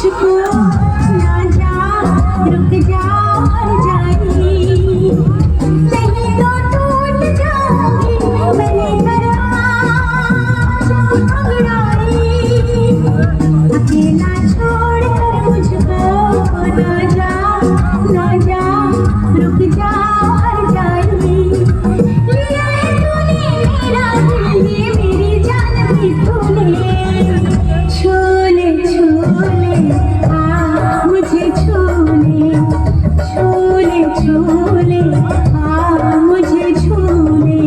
मुझको ना जा, रुक जा हर जाई, नहीं तो टूट जाऊंगी मैंने करार अंगड़ाई। अकेला छोड़ कर मुझको ना जा, ना जा, रुक जा हर जाई। लिया है तूने मेरा दिल, ये मेरी जान भी तूने। छोले छोले मुझे छोले, छोले छोले मुझे छोले।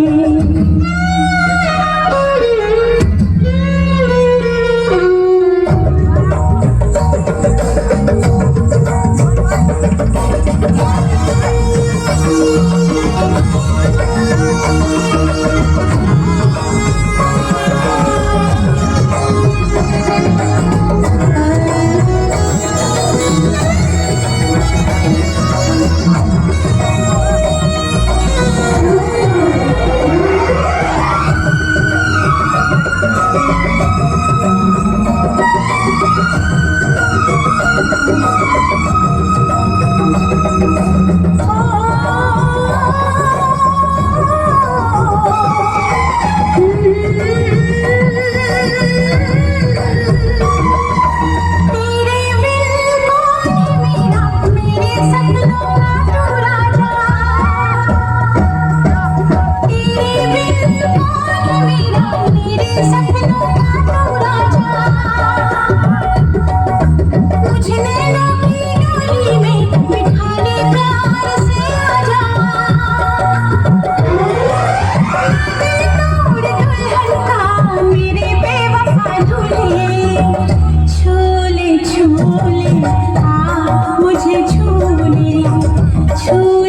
छोले छोले मुझे छोले छोले।